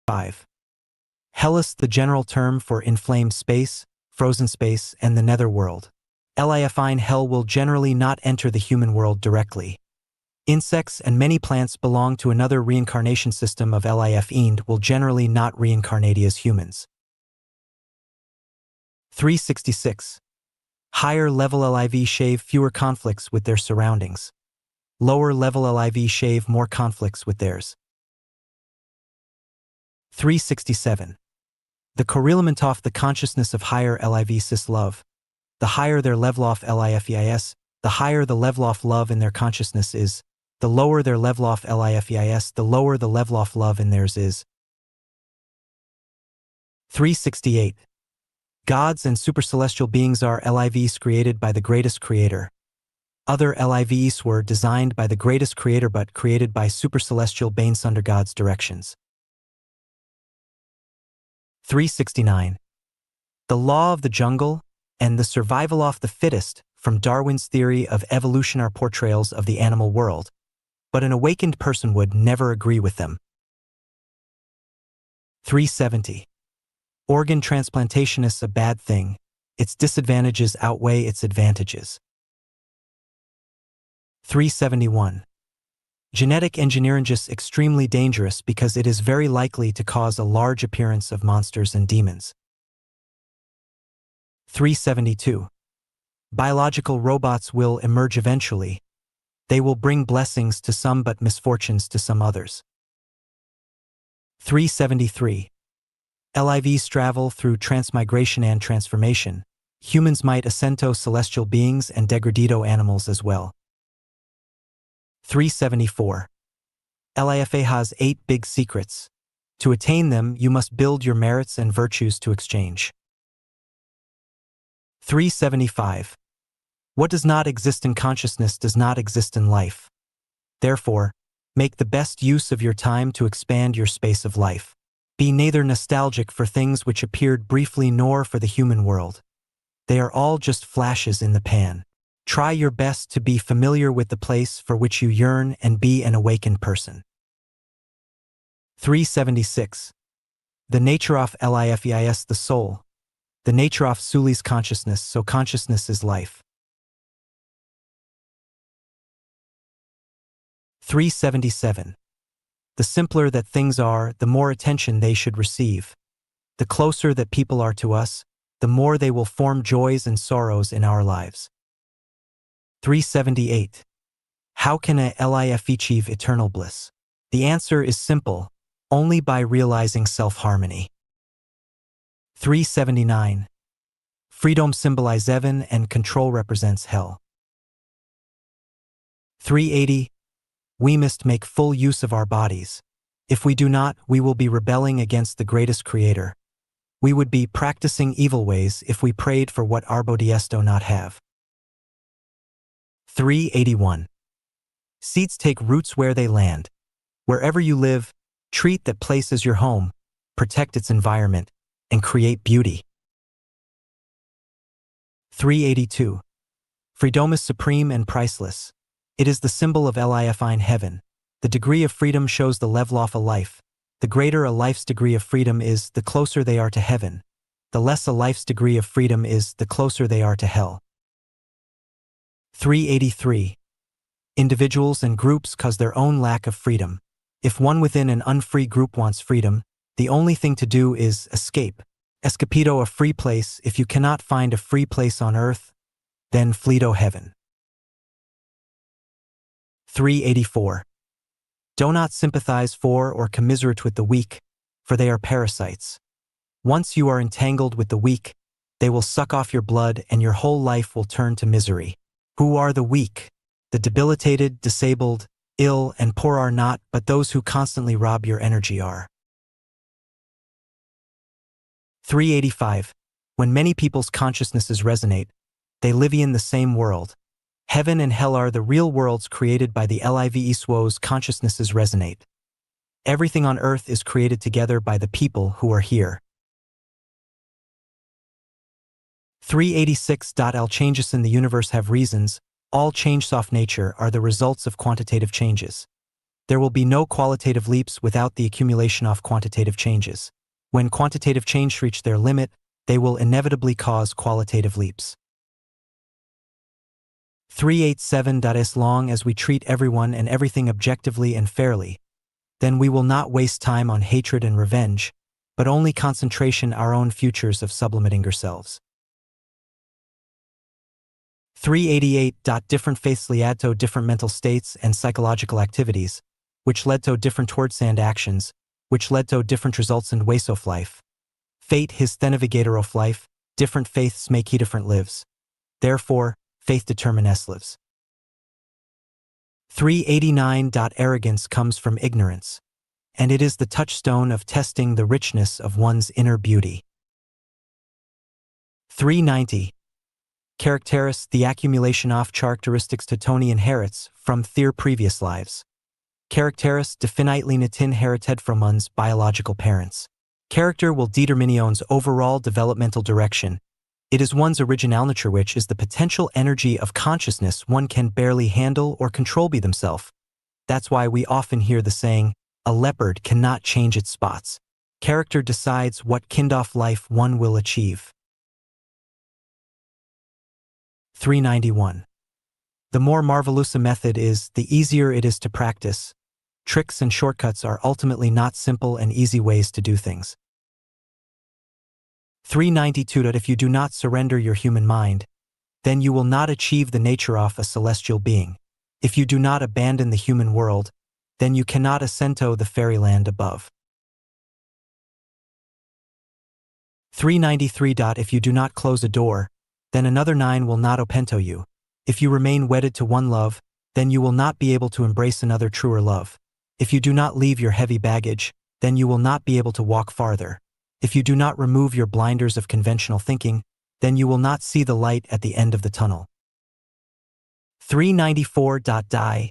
5. Hellas, the general term for inflamed space, frozen space, and the netherworld. Lifine hell will generally not enter the human world directly. Insects and many plants belong to another reincarnation system of Lif and will generally not reincarnate as humans. 366. Higher level LIV shave fewer conflicts with their surroundings. Lower level LIV shave more conflicts with theirs. 367. The correlament of the consciousness of higher LIV cis love. The higher their level of LIFEIS, the higher the level of love in their consciousness is. The lower their level of LIFEIS, the lower the level of love in theirs is. 368. Gods and supercelestial beings are LIVs created by the greatest creator. Other LIVs were designed by the greatest creator but created by supercelestial beings under God's directions. 369. The law of the jungle and the survival of the fittest from Darwin's theory of evolution are portrayals of the animal world, but an awakened person would never agree with them. 370. Organ transplantation is a bad thing. Its disadvantages outweigh its advantages. 371. Genetic engineering is extremely dangerous because it is very likely to cause a large appearance of monsters and demons. 372. Biological robots will emerge eventually. They will bring blessings to some but misfortunes to some others. 373. LIVs travel through transmigration and transformation. Humans might ascend to celestial beings and degradado animals as well. 374. LIFA has 8 big secrets. To attain them, you must build your merits and virtues to exchange. 375. What does not exist in consciousness does not exist in life. Therefore, make the best use of your time to expand your space of life. Be neither nostalgic for things which appeared briefly nor for the human world. They are all just flashes in the pan. Try your best to be familiar with the place for which you yearn and be an awakened person. 376. The nature of LIFEIS, the soul. The nature of Suli's consciousness, so consciousness is life. 377. The simpler that things are, the more attention they should receive. The closer that people are to us, the more they will form joys and sorrows in our lives. 378. How can a LIF achieve eternal bliss? The answer is simple, only by realizing self-harmony. 379. Freedom symbolizes heaven and control represents hell. 380. We must make full use of our bodies. If we do not, we will be rebelling against the greatest creator. We would be practicing evil ways if we prayed for what our bodies do not have. 381. Seeds take roots where they land. Wherever you live, treat that place as your home, protect its environment, and create beauty. 382. Freedom is supreme and priceless. It is the symbol of Lifine heaven. The degree of freedom shows the level of a life. The greater a life's degree of freedom is, the closer they are to heaven. The less a life's degree of freedom is, the closer they are to hell. 383. Individuals and groups cause their own lack of freedom. If one within an unfree group wants freedom, the only thing to do is escape. Escapido, a free place. If you cannot find a free place on earth, then flee to heaven. 384. Do not sympathize for or commiserate with the weak, for they are parasites. Once you are entangled with the weak, they will suck off your blood and your whole life will turn to misery. Who are the weak? The debilitated, disabled, ill, and poor are not, but those who constantly rob your energy are. 385. When many people's consciousnesses resonate, they live in the same world. Heaven and hell are the real worlds created by the LIVESWO's consciousnesses resonate. Everything on earth is created together by the people who are here. 386. All changes in the universe have reasons. All changes of nature are the results of quantitative changes. There will be no qualitative leaps without the accumulation of quantitative changes. When quantitative change reach their limit, they will inevitably cause qualitative leaps. 387. As long as we treat everyone and everything objectively and fairly, then we will not waste time on hatred and revenge, but only concentration our own futures of sublimating ourselves. 388. Different faiths lead to different mental states and psychological activities, which led to different towards and actions, which led to different results in ways of life. Fate his the navigator of life, different faiths make he different lives. Therefore, faith determines lives. 389. Arrogance comes from ignorance, and it is the touchstone of testing the richness of one's inner beauty. 390. Characteris, the accumulation of characteristics to Tony inherits from their previous lives. Characteris definitely not inherited from one's biological parents. Character will determine one's overall developmental direction. It is one's original nature, which is the potential energy of consciousness one can barely handle or control by themselves. That's why we often hear the saying, a leopard cannot change its spots. Character decides what kind of life one will achieve. 391. The more marvelous a method is, the easier it is to practice. Tricks and shortcuts are ultimately not simple and easy ways to do things. 392. If you do not surrender your human mind, then you will not achieve the nature of a celestial being. If you do not abandon the human world, then you cannot ascend to the fairyland above. 393. If you do not close a door, then another 9 will not open to you. If you remain wedded to one love, then you will not be able to embrace another truer love. If you do not leave your heavy baggage, then you will not be able to walk farther. If you do not remove your blinders of conventional thinking, then you will not see the light at the end of the tunnel. 394. Die.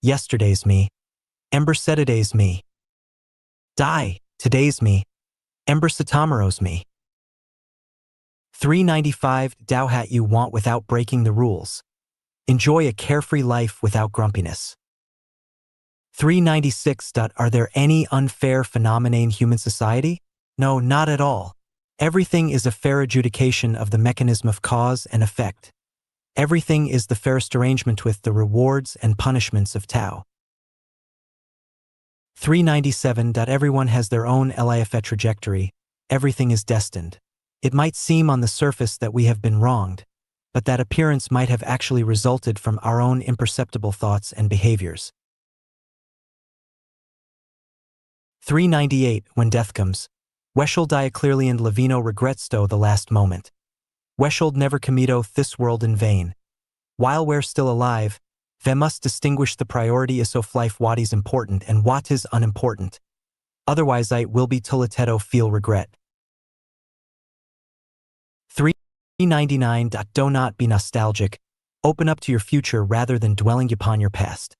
Yesterday's me. Ember Sediday's me. Die. Today's me. Ember Tomorrow's me. 395. What you want without breaking the rules. Enjoy a carefree life without grumpiness. 396. Are there any unfair phenomena in human society? No, not at all. Everything is a fair adjudication of the mechanism of cause and effect. Everything is the fairest arrangement with the rewards and punishments of Tao. 397. Everyone has their own life trajectory. Everything is destined. It might seem on the surface that we have been wronged, but that appearance might have actually resulted from our own imperceptible thoughts and behaviors. 398. When death comes, we shall die clearly, and Levino regrets to the last moment. We shall never commito this world in vain. While we're still alive, we must distinguish the priority is of life what is important and what is unimportant. Otherwise I will be tulateto feel regret. 399. Do not be nostalgic. Open up to your future rather than dwelling upon your past.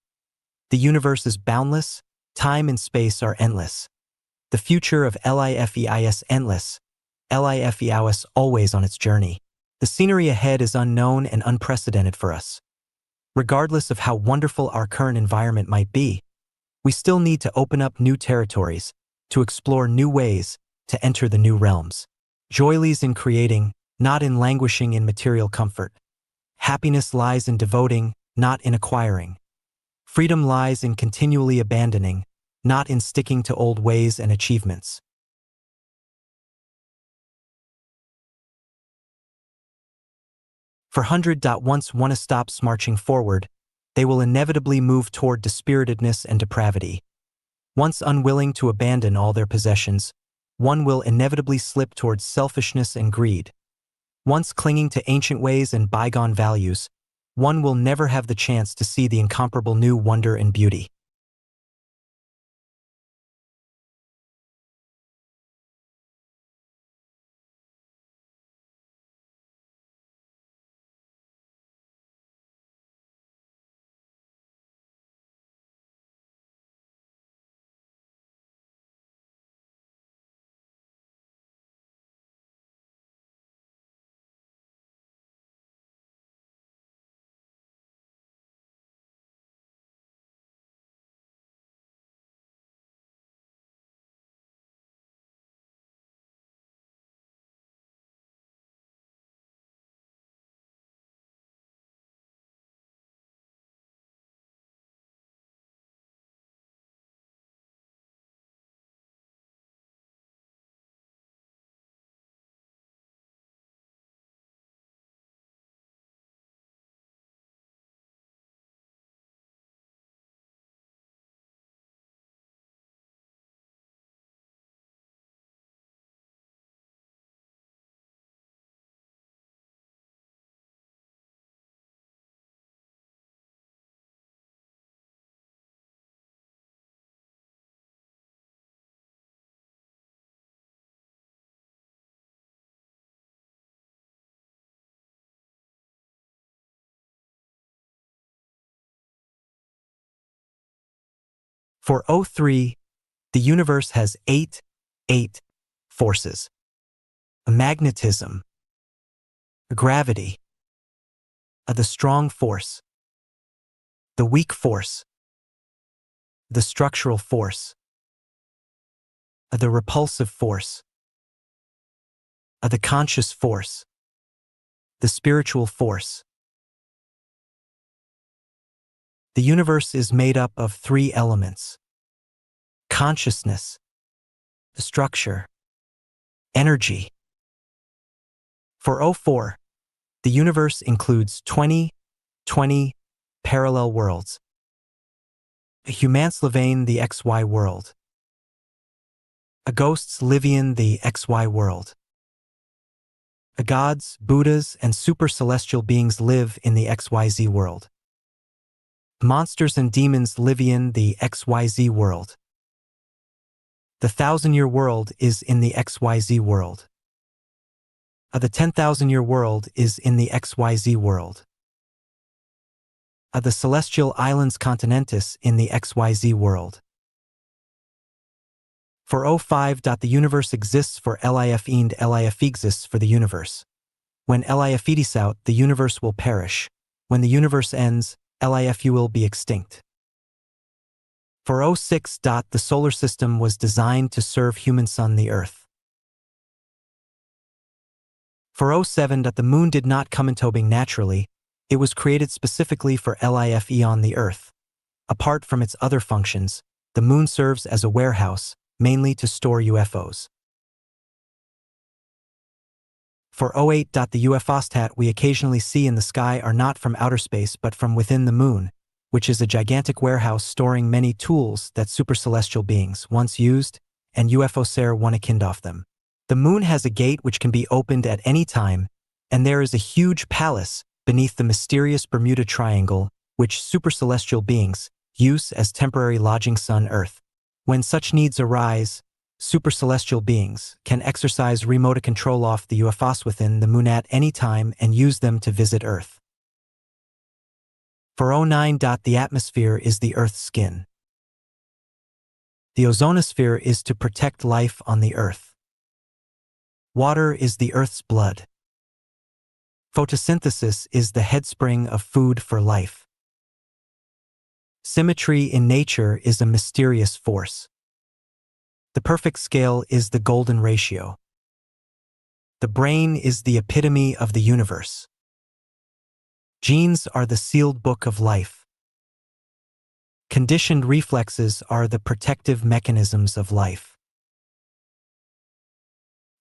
The universe is boundless, time and space are endless. The future of life is endless. Life is always on its journey. The scenery ahead is unknown and unprecedented for us. Regardless of how wonderful our current environment might be, we still need to open up new territories, to explore new ways, to enter the new realms. Joy lies in creating, not in languishing in material comfort. Happiness lies in devoting, not in acquiring. Freedom lies in continually abandoning, not in sticking to old ways and achievements. For 100. Once one stops marching forward, they will inevitably move toward dispiritedness and depravity. Once unwilling to abandon all their possessions, one will inevitably slip towards selfishness and greed. Once clinging to ancient ways and bygone values, one will never have the chance to see the incomparable new wonder and beauty. For O3, the universe has eight forces: a magnetism, a gravity, the strong force, the weak force, the structural force, the repulsive force, the conscious force, the spiritual force. The universe is made up of three elements: consciousness, structure, energy. For O4, the universe includes 20 parallel worlds: a Humanslevian, the XY world; a ghosts Livian, the XY world; a gods, Buddhas, and super-celestial beings live in the XYZ world; monsters and demons live in the XYZ world. The 1,000-year world is in the XYZ world. The 10,000-year world is in the XYZ world. The celestial islands continentis in the XYZ world. For O5. The universe exists for LIF and LIF exists for the universe. When LIF eats out, the universe will perish. When the universe ends, LIFU will be extinct. For O6. The solar system was designed to serve human sun the Earth. For O7. The moon did not come into being naturally, it was created specifically for LIFE on the Earth. Apart from its other functions, the moon serves as a warehouse, mainly to store UFOs. For O8. The UFOs that we occasionally see in the sky are not from outer space but from within the moon, which is a gigantic warehouse storing many tools that supercelestial beings once used, and UFOs want a kind of them. The moon has a gate which can be opened at any time, and there is a huge palace beneath the mysterious Bermuda Triangle, which supercelestial beings use as temporary lodging sun Earth. When such needs arise, supercelestial beings can exercise remote control off the UFOs within the moon at any time and use them to visit Earth. For O9. The atmosphere is the Earth's skin. The ozonosphere is to protect life on the Earth. Water is the Earth's blood. Photosynthesis is the headspring of food for life. Symmetry in nature is a mysterious force. The perfect scale is the golden ratio. The brain is the epitome of the universe. Genes are the sealed book of life. Conditioned reflexes are the protective mechanisms of life.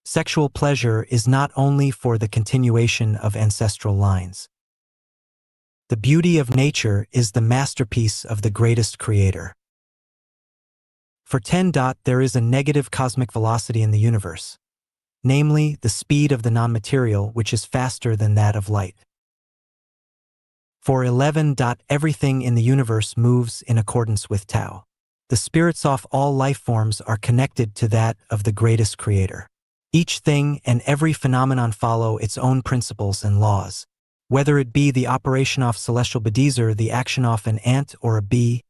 Sexual pleasure is not only for the continuation of ancestral lines. The beauty of nature is the masterpiece of the greatest creator. For 10. There is a negative cosmic velocity in the universe, namely the speed of the non-material, which is faster than that of light. For 11. Everything in the universe moves in accordance with Tao. The spirits of all life forms are connected to that of the greatest creator. Each thing and every phenomenon follow its own principles and laws. Whether it be the operation of celestial bodies or the action of an ant or a bee,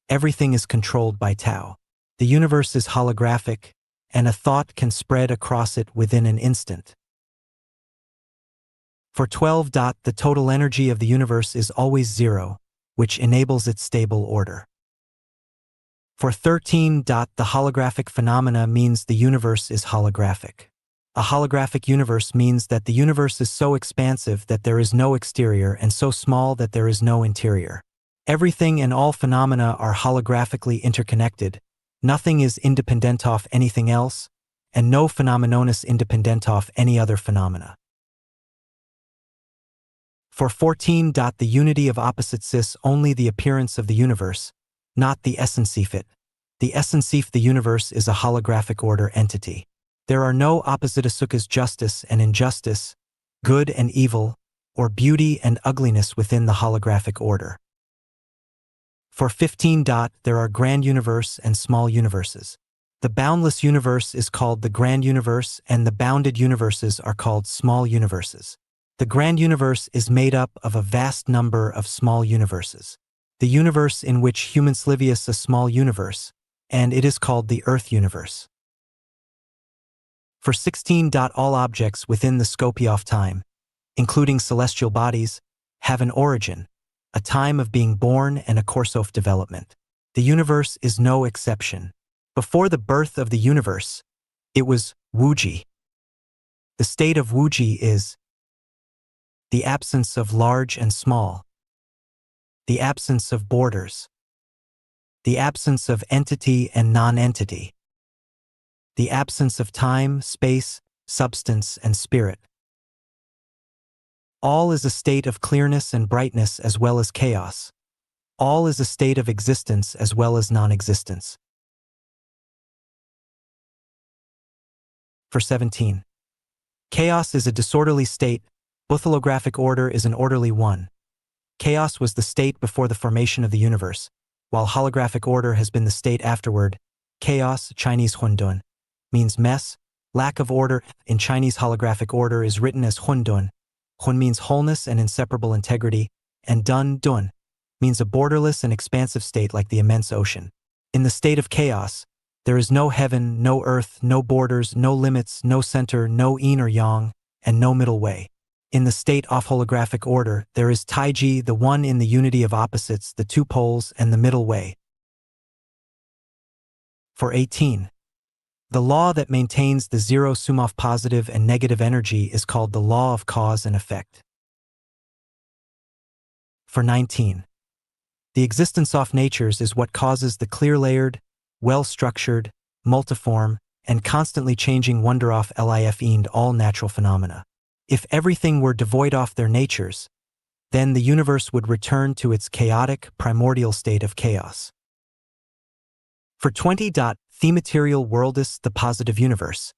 everything is controlled by Tao. The universe is holographic, and a thought can spread across it within an instant. For 12. The total energy of the universe is always zero, which enables its stable order. For 13. The holographic phenomena means the universe is holographic. A holographic universe means that the universe is so expansive that there is no exterior and so small that there is no interior. Everything and all phenomena are holographically interconnected. Nothing is independent of anything else, and no phenomenon is independent of any other phenomena. For 14. The unity of opposites is only the appearance of the universe, not the essence of it. The essence of the universe is a holographic order entity. There are no opposites such as justice and injustice, good and evil, or beauty and ugliness within the holographic order. For 15. There are grand universe and small universes. The boundless universe is called the grand universe and the bounded universes are called small universes. The grand universe is made up of a vast number of small universes. the universe in which humans live is a small universe, and it is called the Earth universe. For 16. All objects within the scope of time, including celestial bodies, have an origin, a time of being born and a course of development. The universe is no exception. Before the birth of the universe, it was Wuji. The state of Wuji is the absence of large and small, the absence of borders, the absence of entity and non-entity, the absence of time, space, substance, and spirit. All is a state of clearness and brightness as well as chaos. All is a state of existence as well as non-existence. For 17. Chaos is a disorderly state. Orthographic order is an orderly one. Chaos was the state before the formation of the universe, while holographic order has been the state afterward. Chaos, Chinese Hundun, means mess. Lack of order in Chinese holographic order is written as Hundun. Hun means wholeness and inseparable integrity, and Dun means a borderless and expansive state like the immense ocean. In the state of chaos, there is no heaven, no earth, no borders, no limits, no center, no yin or yang, and no middle way. In the state of holographic order, there is Taiji, the one in the unity of opposites, the two poles, and the middle way. For 18. The law that maintains the zero sum of positive and negative energy is called the law of cause and effect. For 19. The existence of natures is what causes the clear-layered, well-structured, multiform, and constantly changing wonder of life and all natural phenomena. If everything were devoid of their natures, then the universe would return to its chaotic, primordial state of chaos. For 20. The material world is the positive universe.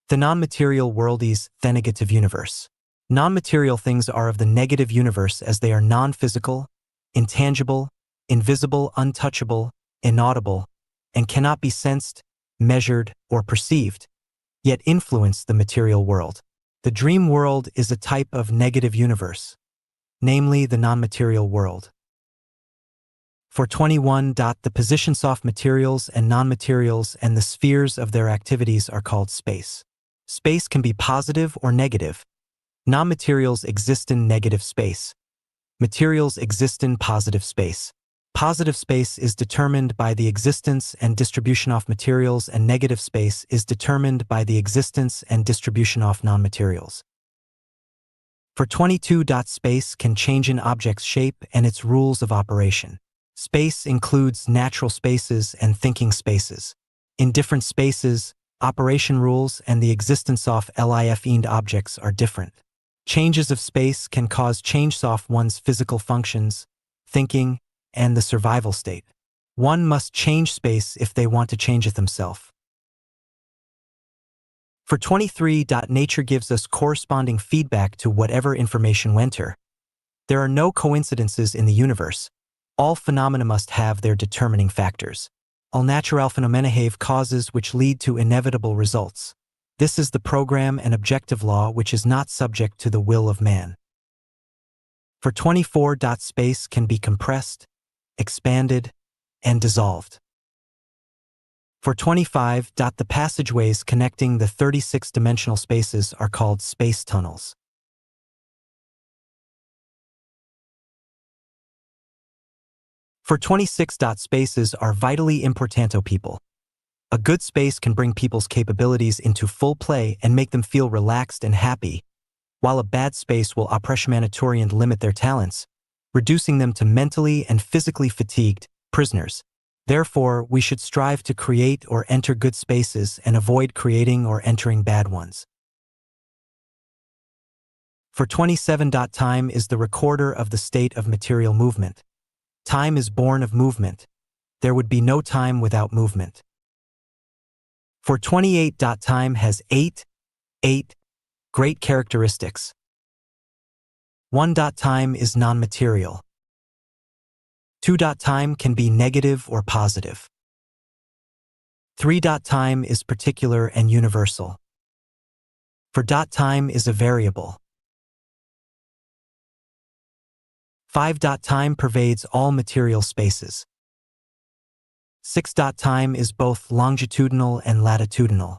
The non-material world is the negative universe. Non-material things are of the negative universe as they are non-physical, intangible, invisible, untouchable, inaudible, and cannot be sensed, measured, or perceived, yet influence the material world. The dream world is a type of negative universe, namely the non-material world. For 21. The positions of materials and non-materials and the spheres of their activities are called space. Space can be positive or negative. Non-materials exist in negative space. Materials exist in positive space. Positive space is determined by the existence and distribution of materials, and negative space is determined by the existence and distribution of non-materials. For 22. Space can change an object's shape and its rules of operation. Space includes natural spaces and thinking spaces. In different spaces, operation rules and the existence of life and objects are different. Changes of space can cause changes of one's physical functions, thinking, and the survival state. One must change space if they want to change it themselves. For 23. Nature gives us corresponding feedback to whatever information we enter. There are no coincidences in the universe. All phenomena must have their determining factors. All natural phenomena have causes which lead to inevitable results. This is the program and objective law which is not subject to the will of man. For 24. Space can be compressed, expanded, and dissolved. For 25. The passageways connecting the 36-dimensional spaces are called space tunnels. For 26. Spaces are vitally importanto people. A good space can bring people's capabilities into full play and make them feel relaxed and happy, while a bad space will oppressimanatory and limit their talents, reducing them to mentally and physically fatigued prisoners. Therefore, we should strive to create or enter good spaces and avoid creating or entering bad ones. For 27. Time is the recorder of the state of material movement. Time is born of movement. There would be no time without movement. For 28. Time has eight great characteristics. 1. Time is non-material. 2. Time can be negative or positive. 3. Time is particular and universal. 4. Time is a variable. 5. Time pervades all material spaces. 6. Time is both longitudinal and latitudinal.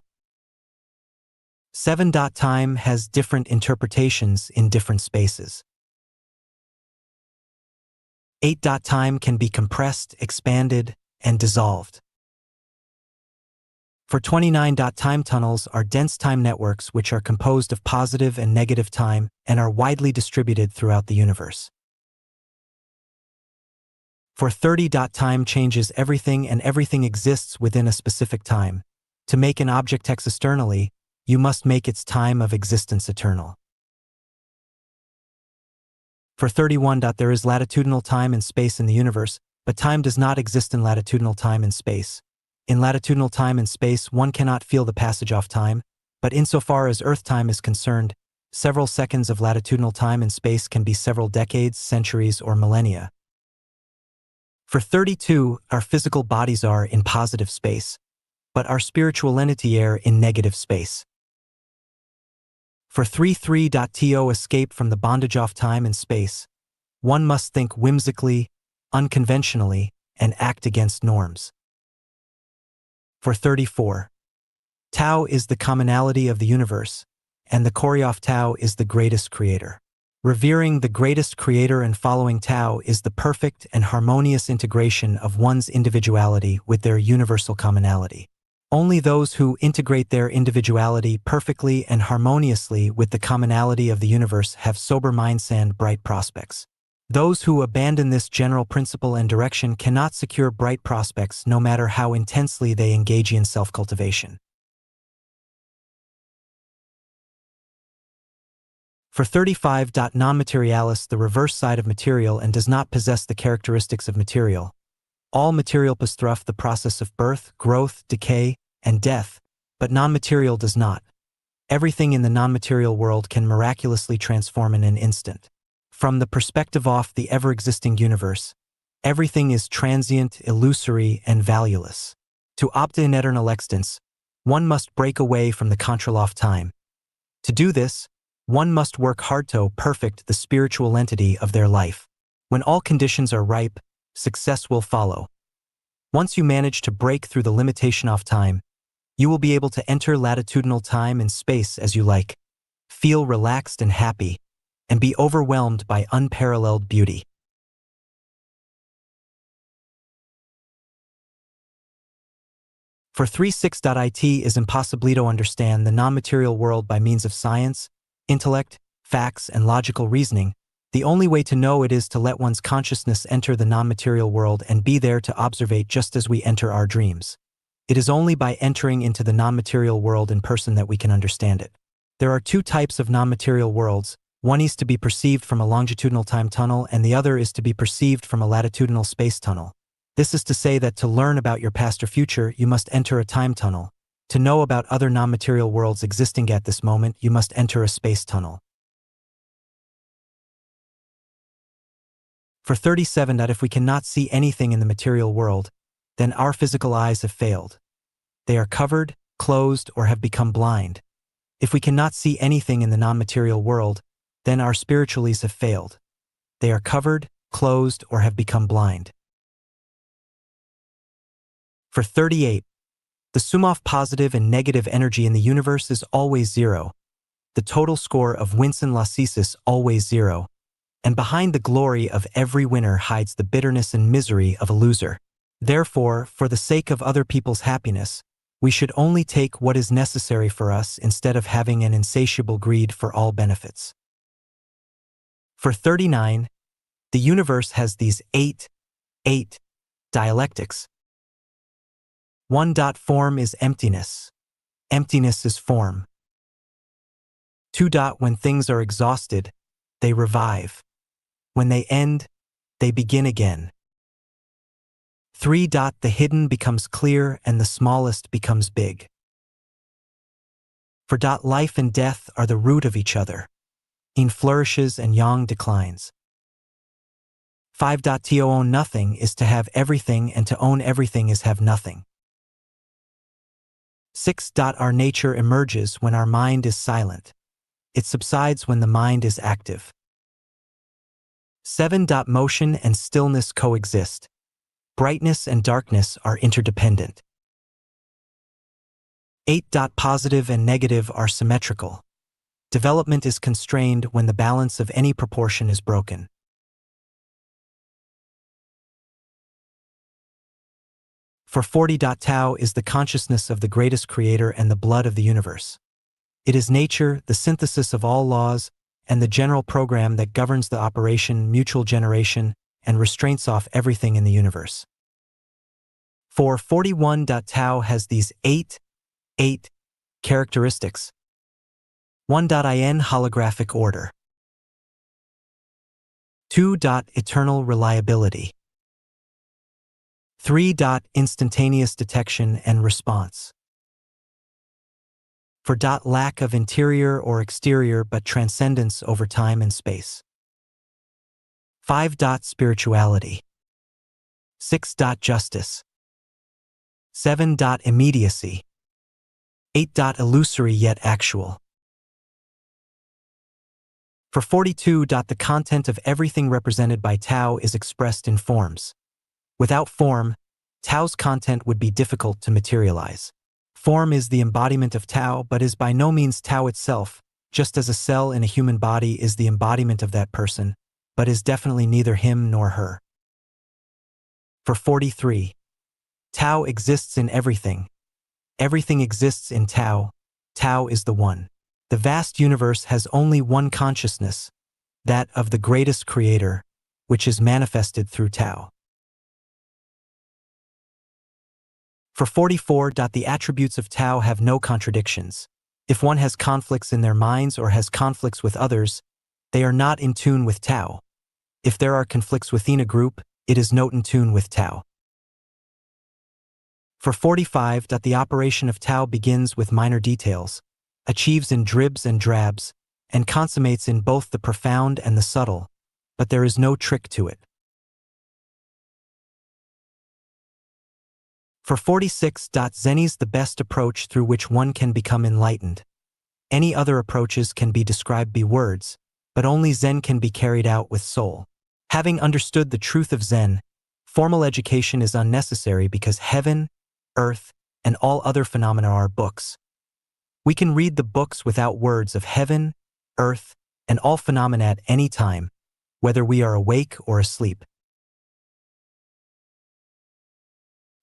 7. Time has different interpretations in different spaces. 8. Time can be compressed, expanded, and dissolved. For 29. Time tunnels are dense time networks which are composed of positive and negative time and are widely distributed throughout the universe. For 30. Time changes everything and everything exists within a specific time. To make an object externally, you must make its time of existence eternal. For 31. There is latitudinal time and space in the universe, but time does not exist in latitudinal time and space. In latitudinal time and space, one cannot feel the passage of time, but insofar as Earth time is concerned, several seconds of latitudinal time and space can be several decades, centuries, or millennia. For 32, our physical bodies are in positive space, but our spiritual entity are in negative space. For 33. To escape from the bondage of time and space, one must think whimsically, unconventionally, and act against norms. For 34. Tao is the commonality of the universe, and the Koryof Tao is the greatest creator. Revering the greatest creator and following Tao is the perfect and harmonious integration of one's individuality with their universal commonality. Only those who integrate their individuality perfectly and harmoniously with the commonality of the universe have sober minds and bright prospects. Those who abandon this general principle and direction cannot secure bright prospects no matter how intensely they engage in self-cultivation. For 35. Non-materialis, the reverse side of material and does not possess the characteristics of material. All material possess the process of birth, growth, decay, and death, but non-material does not. Everything in the non-material world can miraculously transform in an instant. From the perspective of the ever-existing universe, everything is transient, illusory, and valueless. To obtain eternal existence, one must break away from the control of time. To do this, one must work hard to perfect the spiritual entity of their life. When all conditions are ripe, success will follow. Once you manage to break through the limitation of time, you will be able to enter latitudinal time and space as you like, feel relaxed and happy, and be overwhelmed by unparalleled beauty. For 36. It is impossible to understand the non-material world by means of science, intellect, facts, and logical reasoning. The only way to know it is to let one's consciousness enter the non-material world and be there to observe just as we enter our dreams. It is only by entering into the non-material world in person that we can understand it. There are two types of non-material worlds. One is to be perceived from a longitudinal time tunnel and the other is to be perceived from a latitudinal space tunnel. This is to say that to learn about your past or future, you must enter a time tunnel. To know about other non-material worlds existing at this moment, you must enter a space tunnel. For 37. If we cannot see anything in the material world, then our physical eyes have failed. They are covered, closed, or have become blind. If we cannot see anything in the non-material world, then our spiritual eyes have failed. They are covered, closed, or have become blind. For 38. The sum of positive and negative energy in the universe is always zero. The total score of wins and losses is always zero. And behind the glory of every winner hides the bitterness and misery of a loser. Therefore, for the sake of other people's happiness, we should only take what is necessary for us instead of having an insatiable greed for all benefits. For 39, the universe has these eight dialectics. 1. Form is emptiness. Emptiness is form. 2. When things are exhausted, they revive. When they end, they begin again. 3. The hidden becomes clear and the smallest becomes big. For life and death are the root of each other. Yin flourishes and yang declines. 5. To own nothing is to have everything, and to own everything is have nothing. 6. Our nature emerges when our mind is silent. It subsides when the mind is active. 7. Motion and stillness coexist. Brightness and darkness are interdependent. 8. Positive and negative are symmetrical. Development is constrained when the balance of any proportion is broken. For 40. Tao is the consciousness of the greatest creator and the blood of the universe. It is nature, the synthesis of all laws, and the general program that governs the operation, mutual generation, and restraints off everything in the universe. For 41. Tao has these eight characteristics. 1. In holographic order. 2. Eternal reliability. 3. Instantaneous detection and response. 4. Lack of interior or exterior but transcendence over time and space. 5. Spirituality. 6. Justice. 7. Immediacy. 8. Illusory yet actual. For 42. The content of everything represented by Tao is expressed in forms. Without form, Tao's content would be difficult to materialize. Form is the embodiment of Tao but is by no means Tao itself, just as a cell in a human body is the embodiment of that person, but is definitely neither him nor her. For 43. Tao exists in everything. Everything exists in Tao. Tao is the One. The vast universe has only one consciousness, that of the greatest creator, which is manifested through Tao. For 44. The attributes of Tao have no contradictions. If one has conflicts in their minds or has conflicts with others, they are not in tune with Tao. If there are conflicts within a group, it is not in tune with Tao. For 45. The operation of Tao begins with minor details, achieves in dribs and drabs, and consummates in both the profound and the subtle, but there is no trick to it. For 46. Zen is the best approach through which one can become enlightened. Any other approaches can be described by words, but only Zen can be carried out with soul. Having understood the truth of Zen, formal education is unnecessary because heaven, earth, and all other phenomena are books. We can read the books without words of heaven, earth, and all phenomena at any time, whether we are awake or asleep.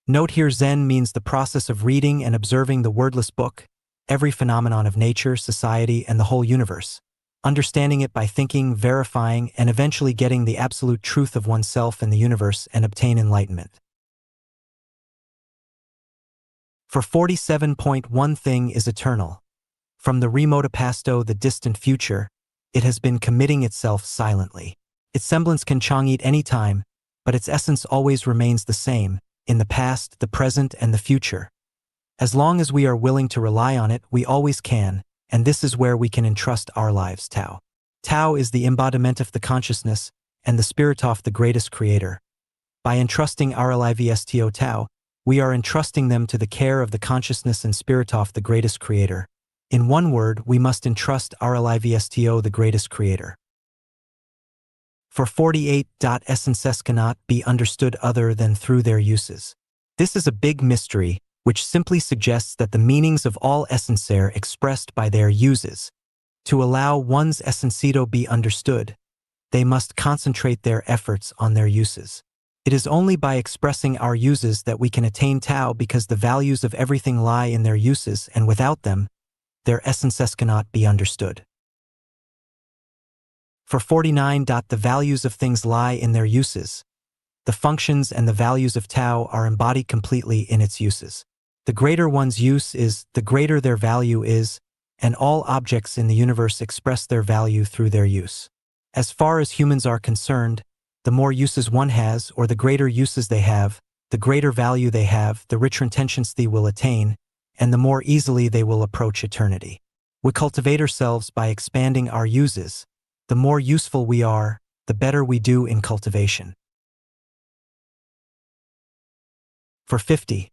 Note here, Zen means the process of reading and observing the wordless book, every phenomenon of nature, society, and the whole universe, understanding it by thinking, verifying, and eventually getting the absolute truth of oneself and the universe and obtain enlightenment. For 47. One thing is eternal. From the remote past to the distant future, it has been committing itself silently. Its semblance can change at any time, but its essence always remains the same, in the past, the present, and the future. As long as we are willing to rely on it, we always can, and this is where we can entrust our lives. Tao. Tao is the embodiment of the consciousness, and the spirit of the greatest creator. By entrusting our lives to Tao, we are entrusting them to the care of the consciousness and spirit of the greatest creator. In one word, we must entrust our lives to the greatest creator. For 48. Essences cannot be understood other than through their uses. This is a big mystery, which simply suggests that the meanings of all essence are expressed by their uses. To allow one's essence to be understood, they must concentrate their efforts on their uses. It is only by expressing our uses that we can attain Tao, because the values of everything lie in their uses, and without them, their essences cannot be understood. For 49. The values of things lie in their uses. The functions and the values of Tao are embodied completely in its uses. The greater one's use is, the greater their value is, and all objects in the universe express their value through their use. As far as humans are concerned, the more uses one has, or the greater uses they have, the greater value they have, the richer intentions they will attain, and the more easily they will approach eternity. We cultivate ourselves by expanding our uses. The more useful we are, the better we do in cultivation. For 50.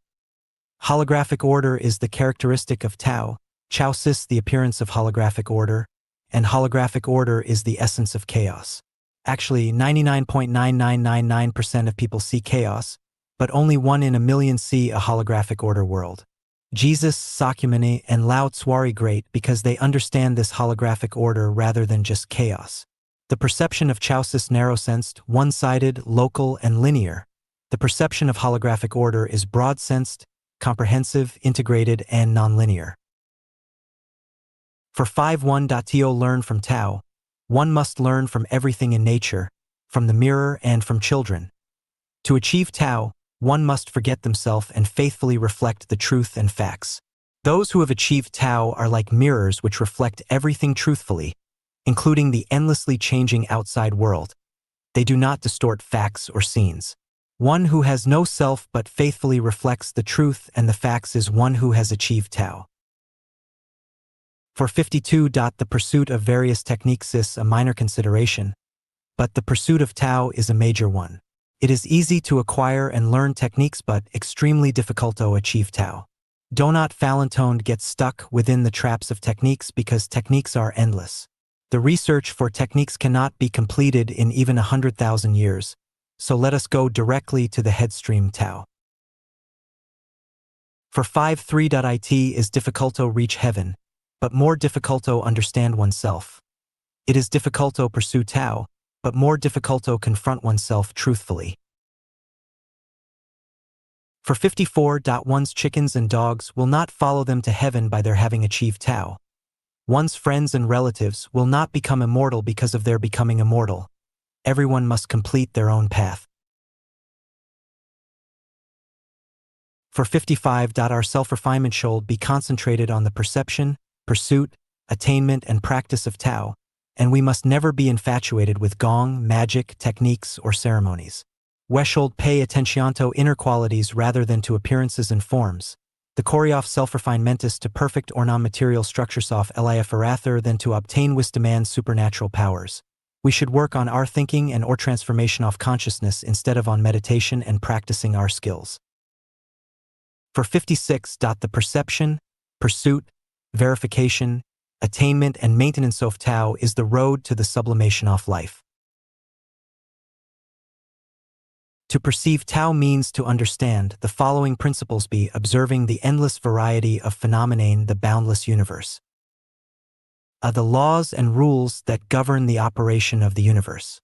Holographic order is the characteristic of Tao. Chaosis, the appearance of holographic order, and holographic order is the essence of chaos. Actually, 99.9999% of people see chaos, but only 1 in a million see a holographic order world. Jesus, Sakyamuni, and Lao Tzu are great because they understand this holographic order rather than just chaos. The perception of Chaos is narrow-sensed, one-sided, local, and linear. The perception of holographic order is broad-sensed, comprehensive, integrated, and nonlinear. For 5.1.to learn from Tao, one must learn from everything in nature, from the mirror and from children. To achieve Tao, one must forget themselves and faithfully reflect the truth and facts. Those who have achieved Tao are like mirrors which reflect everything truthfully, including the endlessly changing outside world. They do not distort facts or scenes. One who has no self but faithfully reflects the truth and the facts is one who has achieved Tao. For 52. The pursuit of various techniques is a minor consideration, but the pursuit of Tao is a major one. It is easy to acquire and learn techniques but extremely difficult to achieve Tao. Do not Falentone get stuck within the traps of techniques because techniques are endless. The research for techniques cannot be completed in even 100,000 years, so let us go directly to the headstream Tao. For 5.3. It is difficult to reach heaven, but more difficult to understand oneself. It is difficult to pursue Tao, but more difficult to confront oneself truthfully. For 54. One's chickens and dogs will not follow them to heaven by their having achieved Tao. One's friends and relatives will not become immortal because of their becoming immortal. Everyone must complete their own path. For 55. Our self-refinement should be concentrated on the perception, pursuit, attainment, and practice of Tao, and we must never be infatuated with gong, magic, techniques, or ceremonies. We should pay attention to inner qualities rather than to appearances and forms. The choreograph self-refinement is to perfect or non-material structures of life rather than to obtain wisdom and supernatural powers. We should work on our thinking and or transformation of consciousness instead of on meditation and practicing our skills. For 56. The perception, pursuit, verification, attainment, and maintenance of Tao is the road to the sublimation of life. To perceive Tao means to understand the following principles: be observing the endless variety of phenomena in the boundless universe. The laws and rules that govern the operation of the universe.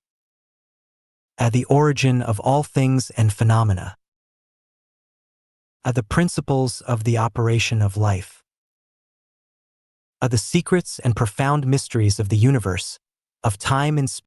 The origin of all things and phenomena. The principles of the operation of life. The secrets and profound mysteries of the universe, of time and space.